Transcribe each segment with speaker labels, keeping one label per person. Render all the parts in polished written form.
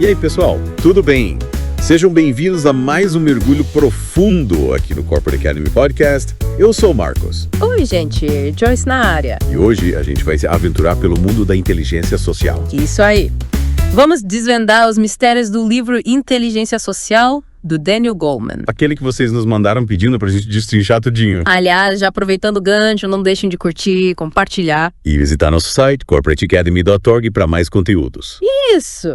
Speaker 1: E aí, pessoal, tudo bem? Sejam bem-vindos a mais um mergulho profundo aqui no Corporate Academy Podcast. Eu sou o Marcos.
Speaker 2: Oi, gente, Joyce na área.
Speaker 1: E hoje a gente vai se aventurar pelo mundo da inteligência social.
Speaker 2: Isso aí. Vamos desvendar os mistérios do livro Inteligência Social, do Daniel Goleman.
Speaker 1: Aquele que vocês nos mandaram pedindo pra gente destrinchar tudinho.
Speaker 2: Aliás, já aproveitando o gancho, não deixem de curtir, compartilhar.
Speaker 1: E visitar nosso site, corporateacademy.org, para mais conteúdos.
Speaker 2: Isso!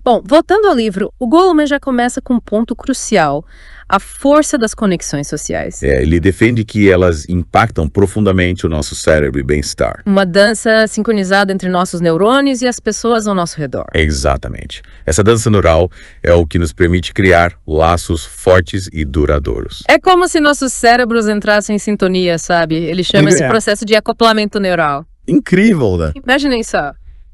Speaker 2: Bom, voltando ao livro, o Goleman já começa com um ponto crucial, a força das conexões sociais.
Speaker 1: Ele defende que elas impactam profundamente o nosso cérebro e bem-estar.
Speaker 2: Uma dança sincronizada entre nossos neurônios e as pessoas ao nosso redor.
Speaker 1: Exatamente. Essa dança neural é o que nos permite criar laços fortes e duradouros.
Speaker 2: É como se nossos cérebros entrassem em sintonia, sabe? Ele chama esse processo de acoplamento neural.
Speaker 1: Incrível, né?
Speaker 2: Imaginem só.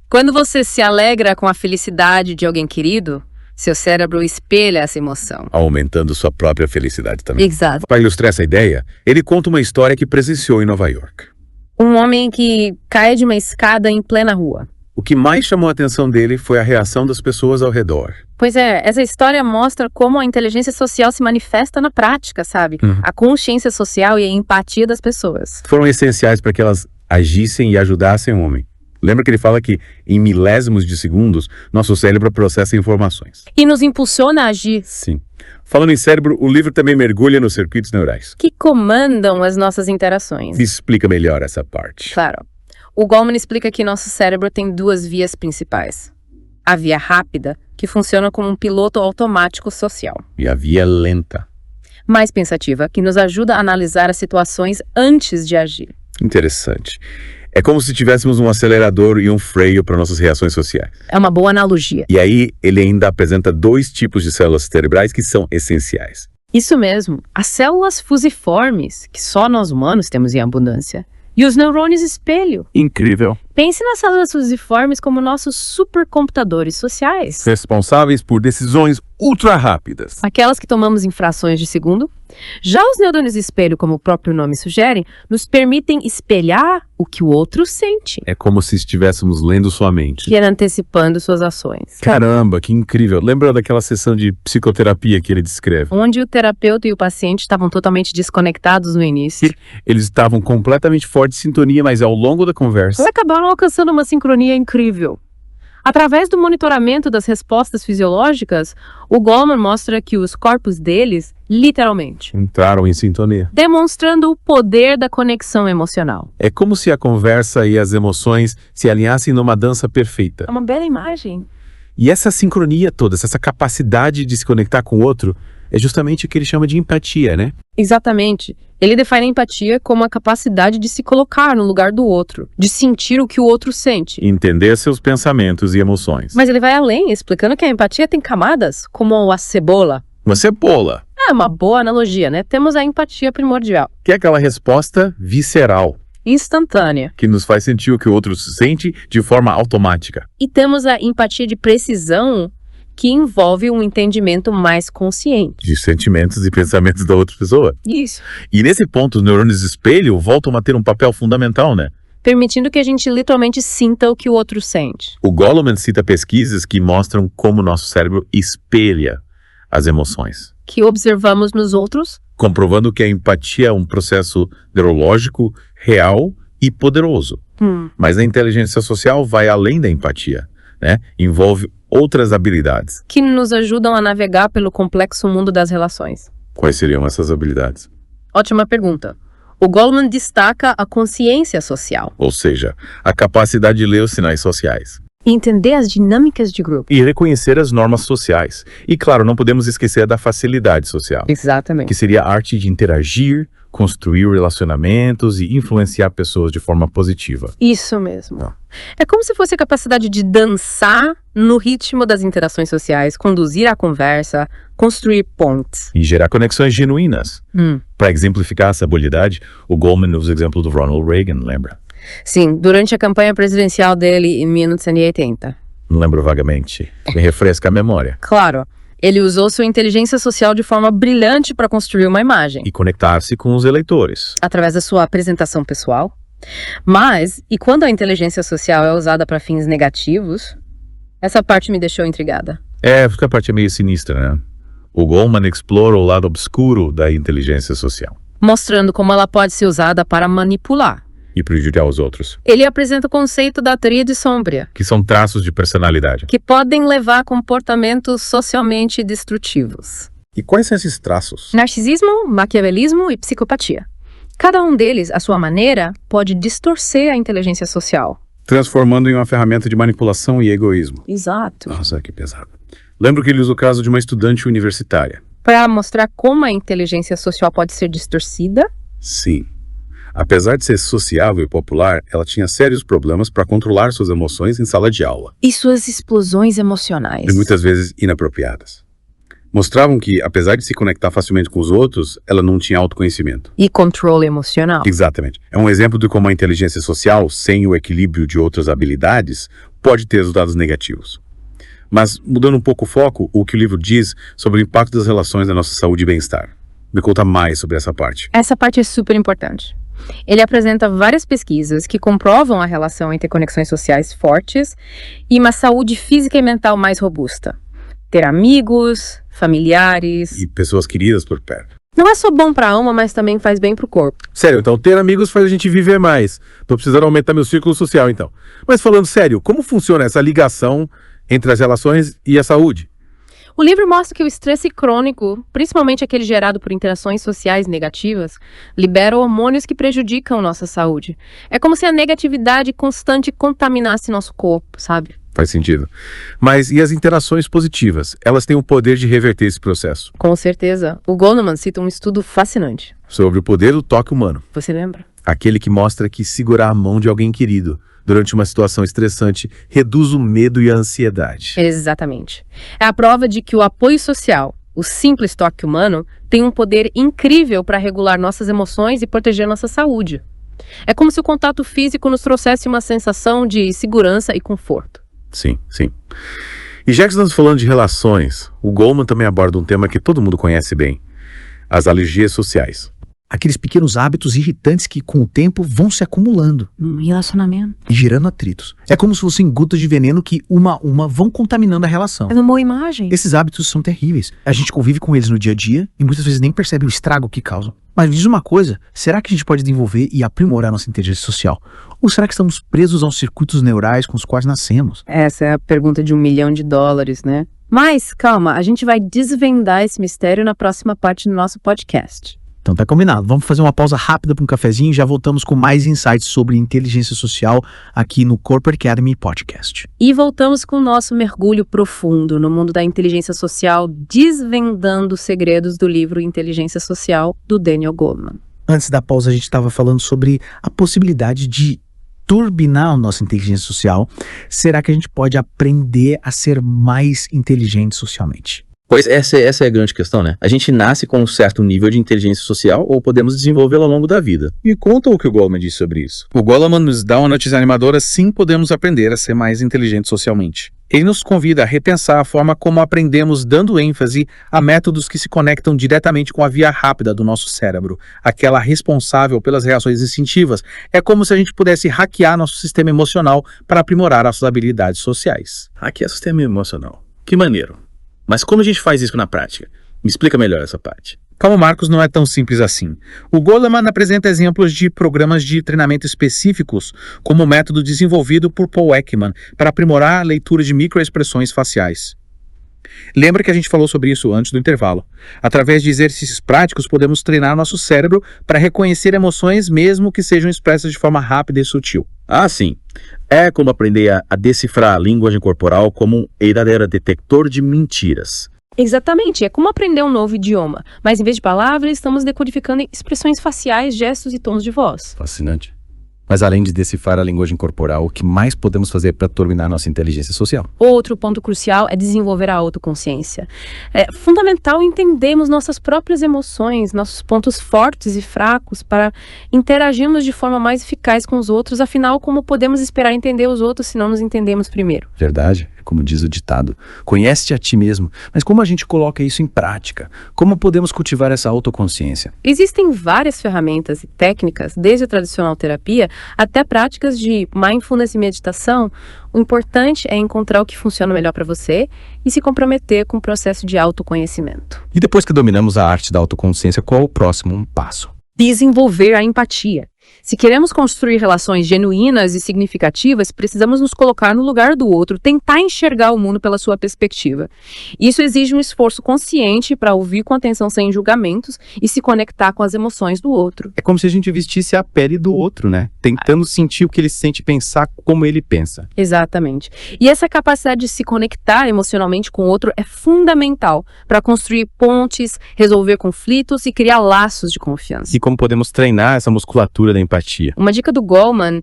Speaker 2: Quando você se alegra com a felicidade de alguém querido, seu cérebro espelha essa emoção.
Speaker 1: Aumentando sua própria felicidade também.
Speaker 2: Exato.
Speaker 1: Para ilustrar essa ideia, ele conta uma história que presenciou em Nova York.
Speaker 2: Um homem que cai de uma escada em plena rua.
Speaker 1: O que mais chamou a atenção dele foi a reação das pessoas ao redor.
Speaker 2: Pois é, essa história mostra como a inteligência social se manifesta na prática, sabe? A consciência social e a empatia das pessoas.
Speaker 1: Foram essenciais para que elas agissem e ajudassem o homem. Lembra que ele fala que, em milésimos de segundos, nosso cérebro processa informações.
Speaker 2: E nos impulsiona a agir.
Speaker 1: Sim. Falando em cérebro, o livro também mergulha nos circuitos neurais.
Speaker 2: Que comandam as nossas interações.
Speaker 1: Explica melhor essa parte.
Speaker 2: Claro. O Goleman explica que nosso cérebro tem duas vias principais. A via rápida, que funciona como um piloto automático social.
Speaker 1: E a via lenta.
Speaker 2: Mais pensativa, que nos ajuda a analisar as situações antes de agir.
Speaker 1: Interessante. É como se tivéssemos um acelerador e um freio para nossas reações sociais.
Speaker 2: É uma boa analogia.
Speaker 1: E aí, ele ainda apresenta dois tipos de células cerebrais que são essenciais.
Speaker 2: Isso mesmo. As células fusiformes, que só nós humanos temos em abundância, e os neurônios espelho.
Speaker 3: Incrível.
Speaker 2: Pense nas células fusiformes como nossos supercomputadores sociais.
Speaker 3: Responsáveis por decisões ultra rápidas.
Speaker 2: Aquelas que tomamos em frações de segundo. Já os neurônios espelho, como o próprio nome sugere, nos permitem espelhar o que o outro sente.
Speaker 3: É como se estivéssemos lendo sua mente.
Speaker 2: Que era antecipando suas ações.
Speaker 3: Caramba, que incrível. Lembra daquela sessão de psicoterapia que ele descreve?
Speaker 2: Onde o terapeuta e o paciente estavam totalmente desconectados no início.
Speaker 3: Eles estavam completamente fora de sintonia, mas ao longo da conversa...
Speaker 2: Eles acabaram alcançando uma sincronia incrível. Através do monitoramento das respostas fisiológicas, o Goleman mostra que os corpos deles, literalmente,
Speaker 3: entraram em sintonia.
Speaker 2: Demonstrando o poder da conexão emocional.
Speaker 3: É como se a conversa e as emoções se alinhassem numa dança perfeita.
Speaker 2: É uma bela imagem.
Speaker 3: E essa sincronia toda, essa capacidade de se conectar com o outro, é justamente o que ele chama de empatia, né?
Speaker 2: Exatamente. Ele define a empatia como a capacidade de se colocar no lugar do outro, de sentir o que o outro sente.
Speaker 1: Entender seus pensamentos e emoções.
Speaker 2: Mas ele vai além, explicando que a empatia tem camadas, como a cebola.
Speaker 1: Uma cebola.
Speaker 2: É uma boa analogia, né? Temos a empatia primordial,
Speaker 1: Que é aquela resposta visceral,
Speaker 2: instantânea.
Speaker 1: que nos faz sentir o que o outro sente de forma automática.
Speaker 2: E temos a empatia de precisão, que envolve um entendimento mais consciente.
Speaker 1: De sentimentos e pensamentos da outra pessoa.
Speaker 2: Isso.
Speaker 1: E nesse ponto, os neurônios espelho voltam a ter um papel fundamental, né?
Speaker 2: Permitindo que a gente literalmente sinta o que o outro sente.
Speaker 1: O Goleman cita pesquisas que mostram como nosso cérebro espelha as emoções,
Speaker 2: Que observamos nos outros.
Speaker 1: comprovando que a empatia é um processo neurológico real e poderoso. Mas a inteligência social vai além da empatia, né? Envolve outras habilidades.
Speaker 2: Que nos ajudam a navegar pelo complexo mundo das relações.
Speaker 1: Quais seriam essas habilidades?
Speaker 2: Ótima pergunta. O Goleman destaca a consciência social.
Speaker 1: Ou seja, a capacidade de ler os sinais sociais.
Speaker 2: E entender as dinâmicas de grupo.
Speaker 1: E reconhecer as normas sociais. E claro, não podemos esquecer da facilidade social,
Speaker 2: Exatamente.
Speaker 1: que seria a arte de interagir, construir relacionamentos e influenciar pessoas de forma positiva.
Speaker 2: Isso mesmo. É como se fosse a capacidade de dançar no ritmo das interações sociais, conduzir a conversa, construir pontes.
Speaker 1: E gerar conexões genuínas. Para exemplificar essa habilidade, o Goleman usa o exemplo do Ronald Reagan, lembra?
Speaker 2: Sim, durante a campanha presidencial dele em 1980.
Speaker 1: Não lembro vagamente. Me refresca a memória.
Speaker 2: Claro, ele usou sua inteligência social de forma brilhante para construir uma imagem.
Speaker 1: E conectar-se com os eleitores.
Speaker 2: Através da sua apresentação pessoal. Mas, e quando a inteligência social é usada para fins negativos, essa parte me deixou intrigada.
Speaker 1: Essa parte é meio sinistra, né? O Goleman explora o lado obscuro da inteligência social.
Speaker 2: Mostrando como ela pode ser usada para manipular.
Speaker 1: E prejudicar os outros.
Speaker 2: Ele apresenta o conceito da tríade sombria,
Speaker 1: Que são traços de personalidade.
Speaker 2: que podem levar a comportamentos socialmente destrutivos.
Speaker 1: E quais são esses traços?
Speaker 2: Narcisismo, maquiavelismo e psicopatia. Cada um deles, à sua maneira, pode distorcer a inteligência social.
Speaker 3: Transformando em uma ferramenta de manipulação e egoísmo.
Speaker 2: Exato.
Speaker 3: Nossa, que pesado. Lembro que ele usa o caso de uma estudante universitária.
Speaker 2: Para mostrar como a inteligência social pode ser distorcida.
Speaker 3: Sim. Apesar de ser sociável e popular, ela tinha sérios problemas para controlar suas emoções em sala de aula.
Speaker 2: E suas explosões emocionais.
Speaker 3: E muitas vezes inapropriadas. Mostravam que, apesar de se conectar facilmente com os outros, ela não tinha autoconhecimento.
Speaker 2: E controle emocional.
Speaker 3: Exatamente. É um exemplo de como a inteligência social, sem o equilíbrio de outras habilidades, pode ter resultados negativos. Mas, mudando um pouco o foco, o que o livro diz sobre o impacto das relações na nossa saúde e bem-estar. Me conta mais sobre essa parte.
Speaker 2: Essa parte é super importante. Ele apresenta várias pesquisas que comprovam a relação entre conexões sociais fortes e uma saúde física e mental mais robusta. Ter amigos, familiares...
Speaker 3: E pessoas queridas por perto.
Speaker 2: Não é só bom para a alma, mas também faz bem para o corpo.
Speaker 3: Sério, então ter amigos faz a gente viver mais. Tô precisando aumentar meu círculo social, então. Mas falando sério, como funciona essa ligação entre as relações e a saúde?
Speaker 2: O livro mostra que o estresse crônico, principalmente aquele gerado por interações sociais negativas, libera hormônios que prejudicam nossa saúde. É como se a negatividade constante contaminasse nosso corpo, sabe?
Speaker 3: Faz sentido. Mas e as interações positivas? Elas têm o poder de reverter esse processo.
Speaker 2: Com certeza. O Goleman cita um estudo fascinante.
Speaker 3: Sobre o poder do toque humano.
Speaker 2: Você lembra?
Speaker 3: Aquele que mostra que segurar a mão de alguém querido durante uma situação estressante reduz o medo e a ansiedade.
Speaker 2: Exatamente. É a prova de que o apoio social, o simples toque humano, tem um poder incrível para regular nossas emoções e proteger nossa saúde. É como se o contato físico nos trouxesse uma sensação de segurança e conforto.
Speaker 3: Sim, sim. E já que estamos falando de relações, o Goleman também aborda um tema que todo mundo conhece bem: as alergias sociais.
Speaker 4: Aqueles pequenos hábitos irritantes que, com o tempo, vão se acumulando
Speaker 2: Relacionamento.
Speaker 4: e gerando atritos. É como se fossem gotas de veneno que, uma a uma, vão contaminando a relação.
Speaker 2: É uma boa imagem.
Speaker 4: Esses hábitos são terríveis. A gente convive com eles no dia a dia e muitas vezes nem percebe o estrago que causam. Mas me diz uma coisa, será que a gente pode desenvolver e aprimorar nossa inteligência social? Ou será que estamos presos aos circuitos neurais com os quais nascemos?
Speaker 2: Essa é a pergunta de $1 milhão, né? Mas, calma, a gente vai desvendar esse mistério na próxima parte do nosso podcast.
Speaker 4: Então tá combinado. Vamos fazer uma pausa rápida para um cafezinho e já voltamos com mais insights sobre inteligência social aqui no Corporate Academy Podcast.
Speaker 2: E voltamos com o nosso mergulho profundo no mundo da inteligência social, desvendando os segredos do livro Inteligência Social, do Daniel Goleman.
Speaker 4: Antes da pausa, a gente estava falando sobre a possibilidade de turbinar a nossa inteligência social. Será que a gente pode aprender a ser mais inteligente socialmente?
Speaker 5: Pois essa é a grande questão, né? A gente nasce com um certo nível de inteligência social ou podemos desenvolvê-la ao longo da vida.
Speaker 6: E conta o que o Goleman diz sobre isso. O Goleman nos dá uma notícia animadora: sim, podemos aprender a ser mais inteligentes socialmente. Ele nos convida a repensar a forma como aprendemos, dando ênfase a métodos que se conectam diretamente com a via rápida do nosso cérebro, aquela responsável pelas reações instintivas. É como se a gente pudesse hackear nosso sistema emocional para aprimorar nossas habilidades sociais.
Speaker 5: Aqui é sistema emocional. Que maneiro. Mas como a gente faz isso na prática? Me explica melhor essa parte.
Speaker 6: Calma, Marcos, não é tão simples assim. O Goleman apresenta exemplos de programas de treinamento específicos, como o método desenvolvido por Paul Ekman para aprimorar a leitura de microexpressões faciais. Lembra que a gente falou sobre isso antes do intervalo. Através de exercícios práticos, podemos treinar nosso cérebro para reconhecer emoções mesmo que sejam expressas de forma rápida e sutil.
Speaker 5: Ah, sim. É como aprender a decifrar a linguagem corporal como um verdadeiro detector de mentiras.
Speaker 2: Exatamente, é como aprender um novo idioma, mas em vez de palavras, estamos decodificando expressões faciais, gestos e tons de voz.
Speaker 7: Fascinante. Mas além de decifrar a linguagem corporal, o que mais podemos fazer para turbinar nossa inteligência social?
Speaker 2: Outro ponto crucial é desenvolver a autoconsciência. É fundamental entendermos nossas próprias emoções, nossos pontos fortes e fracos para interagirmos de forma mais eficaz com os outros. Afinal, como podemos esperar entender os outros se não nos entendemos primeiro?
Speaker 7: Verdade. como diz o ditado. Conhece-te a ti mesmo. Mas como a gente coloca isso em prática? Como podemos cultivar essa autoconsciência?
Speaker 2: Existem várias ferramentas e técnicas, desde a tradicional terapia até práticas de mindfulness e meditação. O importante é encontrar o que funciona melhor para você e se comprometer com o processo de autoconhecimento.
Speaker 7: E depois que dominamos a arte da autoconsciência, qual o próximo passo?
Speaker 2: Desenvolver a empatia. Se queremos construir relações genuínas e significativas, precisamos nos colocar no lugar do outro, tentar enxergar o mundo pela sua perspectiva. Isso exige um esforço consciente para ouvir com atenção sem julgamentos e se conectar com as emoções do outro.
Speaker 7: É como se a gente vestisse a pele do outro, né? Tentando sentir o que ele sente e pensar como ele pensa.
Speaker 2: Exatamente. E essa capacidade de se conectar emocionalmente com o outro é fundamental para construir pontes, resolver conflitos e criar laços de confiança.
Speaker 7: E como podemos treinar essa musculatura da empatia?
Speaker 2: Uma dica do Goleman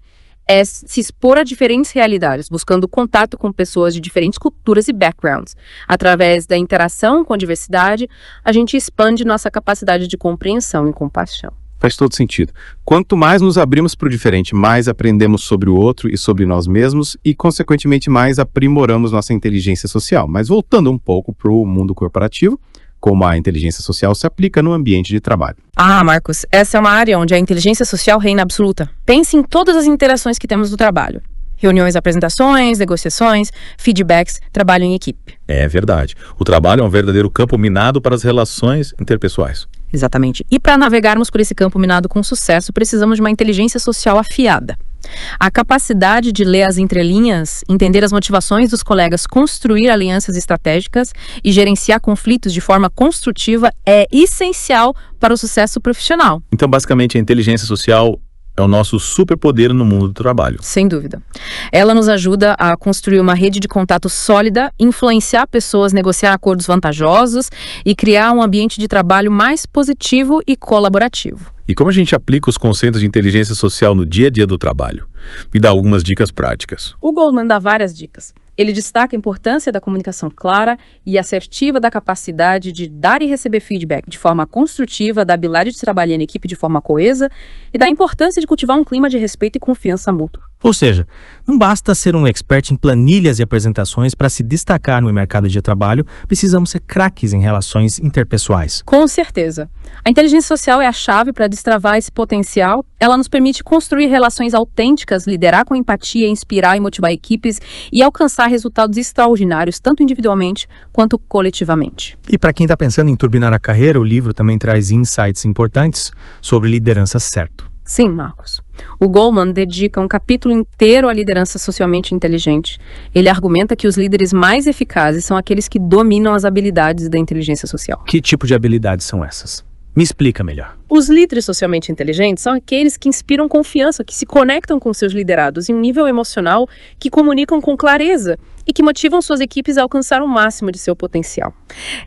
Speaker 2: é se expor a diferentes realidades, buscando contato com pessoas de diferentes culturas e backgrounds. Através da interação com a diversidade, a gente expande nossa capacidade de compreensão e compaixão.
Speaker 7: Faz todo sentido. Quanto mais nos abrimos para o diferente, mais aprendemos sobre o outro e sobre nós mesmos e, consequentemente, mais aprimoramos nossa inteligência social. Mas voltando um pouco para o mundo corporativo, como a inteligência social se aplica no ambiente de trabalho.
Speaker 2: Ah, Marcos, essa é uma área onde a inteligência social reina absoluta. Pense em todas as interações que temos no trabalho. Reuniões, apresentações, negociações, feedbacks, trabalho em equipe.
Speaker 1: É verdade. O trabalho é um verdadeiro campo minado para as relações interpessoais.
Speaker 2: Exatamente. E para navegarmos por esse campo minado com sucesso, precisamos de uma inteligência social afiada. A capacidade de ler as entrelinhas, entender as motivações dos colegas, construir alianças estratégicas e gerenciar conflitos de forma construtiva é essencial para o sucesso profissional.
Speaker 1: Então, basicamente, a inteligência social é o nosso superpoder no mundo do trabalho.
Speaker 2: Sem dúvida. Ela nos ajuda a construir uma rede de contato sólida, influenciar pessoas, negociar acordos vantajosos e criar um ambiente de trabalho mais positivo e colaborativo.
Speaker 1: E como a gente aplica os conceitos de inteligência social no dia a dia do trabalho? Me dá algumas dicas práticas.
Speaker 2: O Goleman dá várias dicas. Ele destaca a importância da comunicação clara e assertiva, da capacidade de dar e receber feedback de forma construtiva, da habilidade de trabalhar em equipe de forma coesa e da importância de cultivar um clima de respeito e confiança mútua.
Speaker 8: Ou seja, não basta ser um expert em planilhas e apresentações para se destacar no mercado de trabalho, precisamos ser craques em relações interpessoais.
Speaker 2: Com certeza. A inteligência social é a chave para destravar esse potencial. Ela nos permite construir relações autênticas, liderar com empatia, inspirar e motivar equipes e alcançar resultados extraordinários, tanto individualmente quanto coletivamente.
Speaker 8: E para quem está pensando em turbinar a carreira, o livro também traz insights importantes sobre liderança certo.
Speaker 2: Sim, Marcos. O Goleman dedica um capítulo inteiro à liderança socialmente inteligente. Ele argumenta que os líderes mais eficazes são aqueles que dominam as habilidades da inteligência social.
Speaker 8: Que tipo de habilidades são essas? Me explica melhor.
Speaker 2: Os líderes socialmente inteligentes são aqueles que inspiram confiança, que se conectam com seus liderados em um nível emocional, que comunicam com clareza e que motivam suas equipes a alcançar o máximo de seu potencial.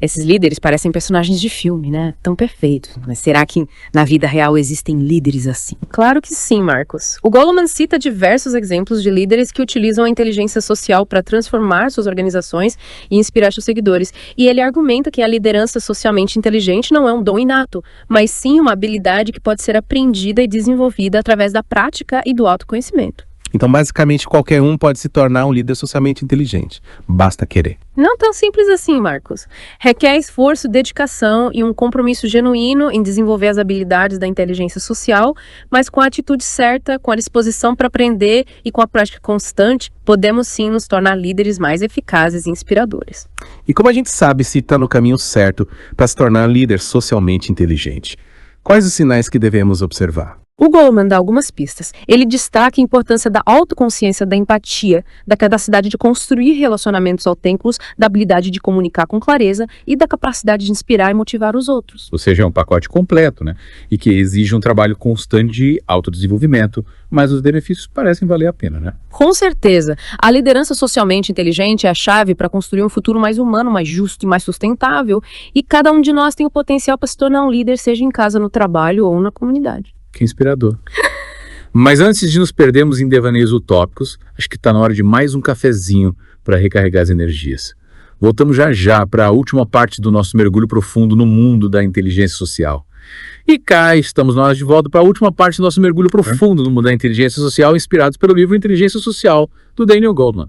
Speaker 2: Esses líderes parecem personagens de filme, né? Tão perfeitos. Mas será que na vida real existem líderes assim? Claro que sim, Marcos. O Goleman cita diversos exemplos de líderes que utilizam a inteligência social para transformar suas organizações e inspirar seus seguidores. E ele argumenta que a liderança socialmente inteligente não é um dom inato, mas sim uma habilidade que pode ser aprendida e desenvolvida através da prática e do autoconhecimento.
Speaker 7: Então, basicamente, qualquer um pode se tornar um líder socialmente inteligente. Basta querer.
Speaker 2: Não tão simples assim, Marcos. Requer esforço, dedicação e um compromisso genuíno em desenvolver as habilidades da inteligência social, mas com a atitude certa, com a disposição para aprender e com a prática constante, podemos sim nos tornar líderes mais eficazes e inspiradores.
Speaker 7: E como a gente sabe se está no caminho certo para se tornar líder socialmente inteligente? Quais os sinais que devemos observar?
Speaker 2: O Goleman dá algumas pistas. Ele destaca a importância da autoconsciência, da empatia, da capacidade de construir relacionamentos autênticos, da habilidade de comunicar com clareza e da capacidade de inspirar e motivar os outros.
Speaker 3: Ou seja, é um pacote completo, né? E que exige um trabalho constante de autodesenvolvimento, mas os benefícios parecem valer a pena, né?
Speaker 2: Com certeza. A liderança socialmente inteligente é a chave para construir um futuro mais humano, mais justo e mais sustentável. E cada um de nós tem o potencial para se tornar um líder, seja em casa, no trabalho ou na comunidade.
Speaker 3: Que inspirador. Mas antes de nos perdermos em devaneios utópicos, acho que está na hora de mais um cafezinho para recarregar as energias. Voltamos já já para a última parte do nosso mergulho profundo no mundo da inteligência social. E cá estamos nós de volta para a última parte do nosso mergulho profundo no mundo da inteligência social, inspirados pelo livro Inteligência Social, do Daniel Goleman.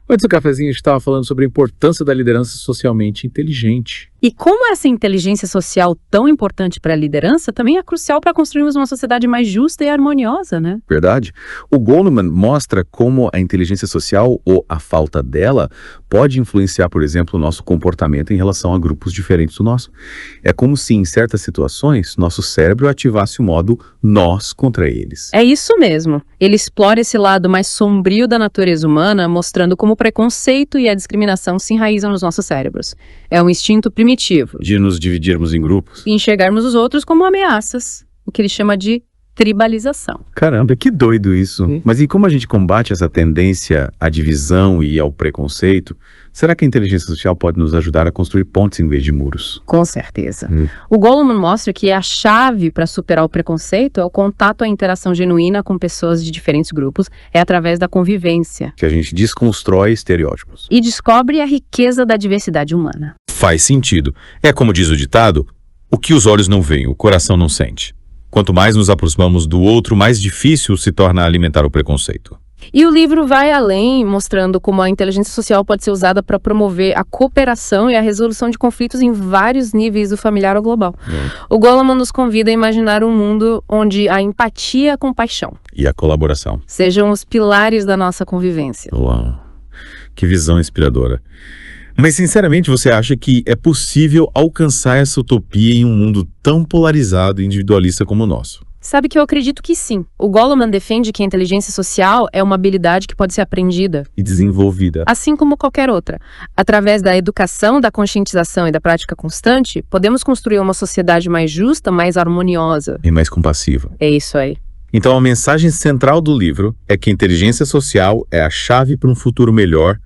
Speaker 3: Antes do cafezinho, a gente estava falando sobre a importância da liderança socialmente inteligente.
Speaker 2: E como essa inteligência social tão importante para a liderança também é crucial para construirmos uma sociedade mais justa e harmoniosa, né?
Speaker 3: Verdade? O Goleman mostra como a inteligência social, ou a falta dela, pode influenciar, por exemplo, o nosso comportamento em relação a grupos diferentes do nosso. É como se, em certas situações, nosso cérebro ativasse o modo nós contra eles.
Speaker 2: É isso mesmo. Ele explora esse lado mais sombrio da natureza humana, mostrando como o preconceito e a discriminação se enraizam nos nossos cérebros. É um instinto primitivo.
Speaker 3: De nos dividirmos em grupos.
Speaker 2: E enxergarmos os outros como ameaças, o que ele chama de tribalização.
Speaker 3: Caramba, que doido isso. Mas e como a gente combate essa tendência à divisão e ao preconceito? Será que a inteligência social pode nos ajudar a construir pontes em vez de muros?
Speaker 2: Com certeza. O Goleman mostra que a chave para superar o preconceito é o contato, a interação genuína com pessoas de diferentes grupos, é através da convivência.
Speaker 3: Que a gente desconstrói estereótipos.
Speaker 2: E descobre a riqueza da diversidade humana.
Speaker 1: Faz sentido. É como diz o ditado, o que os olhos não veem, o coração não sente. Quanto mais nos aproximamos do outro, mais difícil se torna alimentar o preconceito.
Speaker 2: E o livro vai além, mostrando como a inteligência social pode ser usada para promover a cooperação e a resolução de conflitos em vários níveis do familiar ou global. O Goleman nos convida a imaginar um mundo onde a empatia e a compaixão
Speaker 1: E a colaboração.
Speaker 2: sejam os pilares da nossa convivência.
Speaker 1: Uau, que visão inspiradora. Mas, sinceramente, você acha que é possível alcançar essa utopia em um mundo tão polarizado e individualista como o nosso?
Speaker 2: Sabe que eu acredito que sim. O Goleman defende que a inteligência social é uma habilidade que pode ser aprendida,
Speaker 1: E desenvolvida.
Speaker 2: assim como qualquer outra. Através da educação, da conscientização e da prática constante, podemos construir uma sociedade mais justa, mais harmoniosa.
Speaker 1: E mais compassiva.
Speaker 2: É isso aí.
Speaker 1: Então, a mensagem central do livro é que a inteligência social é a chave para um futuro melhor,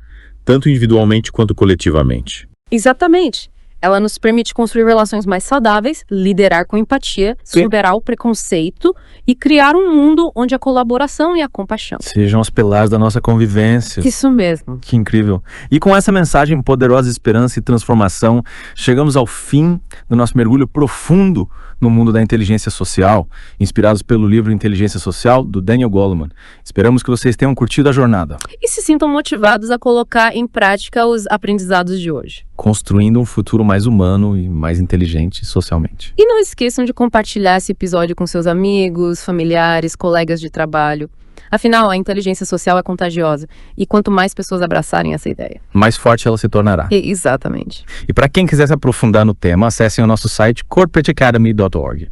Speaker 1: tanto individualmente quanto coletivamente.
Speaker 2: Exatamente. Ela nos permite construir relações mais saudáveis, liderar com empatia, superar o preconceito e criar um mundo onde a colaboração e a compaixão.
Speaker 5: Sejam os pilares da nossa convivência.
Speaker 2: Isso mesmo.
Speaker 5: Que incrível. E com essa mensagem poderosa de esperança e transformação, chegamos ao fim do nosso mergulho profundo no mundo da inteligência social, inspirados pelo livro Inteligência Social, do Daniel Goleman. Esperamos que vocês tenham curtido a jornada.
Speaker 2: E se sintam motivados a colocar em prática os aprendizados de hoje.
Speaker 5: Construindo um futuro mais humano e mais inteligente socialmente.
Speaker 2: E não esqueçam de compartilhar esse episódio com seus amigos, familiares, colegas de trabalho. Afinal, a inteligência social é contagiosa e quanto mais pessoas abraçarem essa ideia.
Speaker 5: Mais forte ela se tornará.
Speaker 2: Exatamente.
Speaker 5: E para quem quiser se aprofundar no tema, acessem o nosso site corporateacademy.org.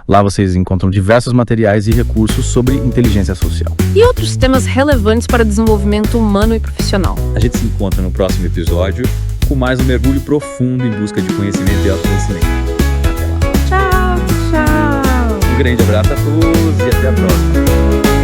Speaker 5: Lá vocês encontram diversos materiais e recursos sobre inteligência social.
Speaker 2: E outros temas relevantes para o desenvolvimento humano e profissional.
Speaker 9: A gente se encontra no próximo episódio com mais um mergulho profundo em busca de conhecimento e autoconhecimento. Até lá.
Speaker 2: Tchau, tchau.
Speaker 9: Um grande abraço a todos e até a próxima.